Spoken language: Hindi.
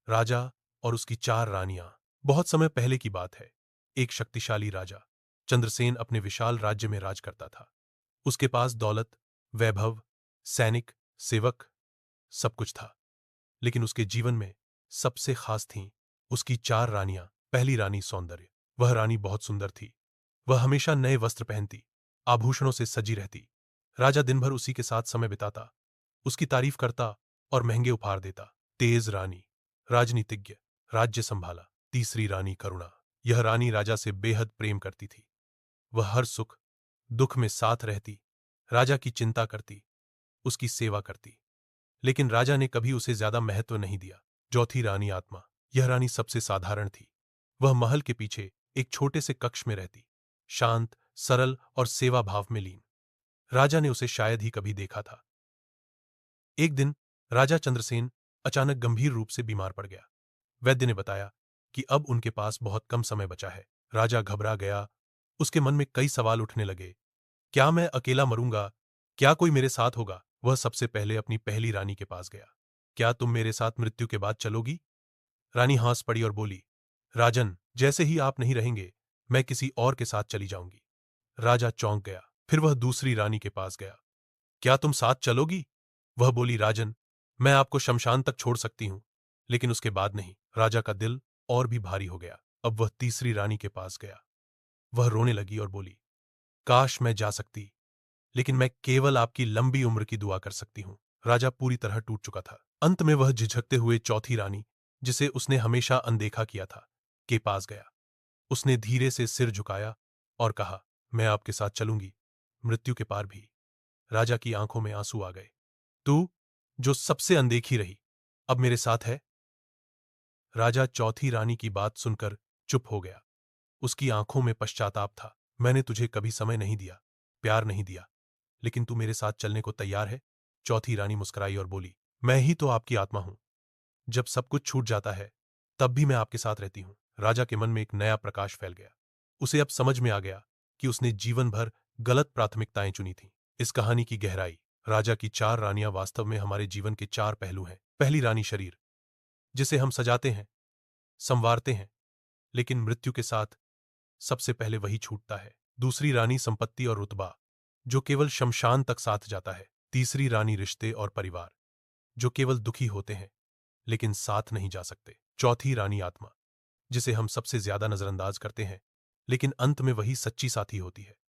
राजा और उसकी चार रानियां। बहुत समय पहले की बात है। एक शक्तिशाली राजा चंद्रसेन अपने विशाल राज्य में राज करता था। उसके पास दौलत, वैभव, सैनिक, सेवक सब कुछ था। लेकिन उसके जीवन में सबसे खास थीं उसकी चार रानियां। पहली रानी सौंदर्य। वह रानी बहुत सुंदर थी। वह हमेशा नए वस्त्र पहनती, आभूषणों से सजी रहती। राजा दिन भर उसी के साथ समय बिताता, उसकी तारीफ करता और महंगे उपहार देता। तेज रानी, राजनीतिज्ञ, राज्य संभाला। तीसरी रानी करुणा। यह रानी राजा से बेहद प्रेम करती थी। वह हर सुख दुख में साथ रहती, राजा की चिंता करती, उसकी सेवा करती। लेकिन राजा ने कभी उसे ज्यादा महत्व नहीं दिया। चौथी रानी आत्मा। यह रानी सबसे साधारण थी। वह महल के पीछे एक छोटे से कक्ष में रहती, शांत, सरल और सेवा भाव में लीन। राजा ने उसे शायद ही कभी देखा था। एक दिन राजा चंद्रसेन अचानक गंभीर रूप से बीमार पड़ गया। वैद्य ने बताया कि अब उनके पास बहुत कम समय बचा है। राजा घबरा गया। उसके मन में कई सवाल उठने लगे। क्या मैं अकेला मरूंगा? क्या कोई मेरे साथ होगा? वह सबसे पहले अपनी पहली रानी के पास गया। क्या तुम मेरे साथ मृत्यु के बाद चलोगी? रानी हंस पड़ी और बोली, राजन, जैसे ही आप नहीं रहेंगे मैं किसी और के साथ चली जाऊंगी। राजा चौंक गया। फिर वह दूसरी रानी के पास गया। क्या तुम साथ चलोगी? वह बोली, राजन, मैं आपको शमशान तक छोड़ सकती हूं, लेकिन उसके बाद नहीं। राजा का दिल और भी भारी हो गया। अब वह तीसरी रानी के पास गया। वह रोने लगी और बोली, काश मैं जा सकती, लेकिन मैं केवल आपकी लंबी उम्र की दुआ कर सकती हूं। राजा पूरी तरह टूट चुका था। अंत में वह झिझकते हुए चौथी रानी, जिसे उसने हमेशा अनदेखा किया था, के पास गया। उसने धीरे से सिर झुकाया और कहा, मैं आपके साथ चलूंगी, मृत्यु के पार भी। राजा की आंखों में आंसू आ गए। तू, जो सबसे अनदेखी रही, अब मेरे साथ है? राजा चौथी रानी की बात सुनकर चुप हो गया। उसकी आंखों में पश्चाताप था। मैंने तुझे कभी समय नहीं दिया, प्यार नहीं दिया, लेकिन तू मेरे साथ चलने को तैयार है? चौथी रानी मुस्कुराई और बोली, मैं ही तो आपकी आत्मा हूं। जब सब कुछ छूट जाता है तब भी मैं आपके साथ रहती हूं। राजा के मन में एक नया प्रकाश फैल गया। उसे अब समझ में आ गया कि उसने जीवन भर गलत प्राथमिकताएं चुनी थीं। इस कहानी की गहराई। राजा की चार रानियां वास्तव में हमारे जीवन के चार पहलू हैं। पहली रानी शरीर, जिसे हम सजाते हैं, संवारते हैं, लेकिन मृत्यु के साथ सबसे पहले वही छूटता है। दूसरी रानी संपत्ति और रुतबा, जो केवल शमशान तक साथ जाता है। तीसरी रानी रिश्ते और परिवार, जो केवल दुखी होते हैं लेकिन साथ नहीं जा सकते। चौथी रानी आत्मा, जिसे हम सबसे ज्यादा नजरअंदाज करते हैं, लेकिन अंत में वही सच्ची साथी होती है।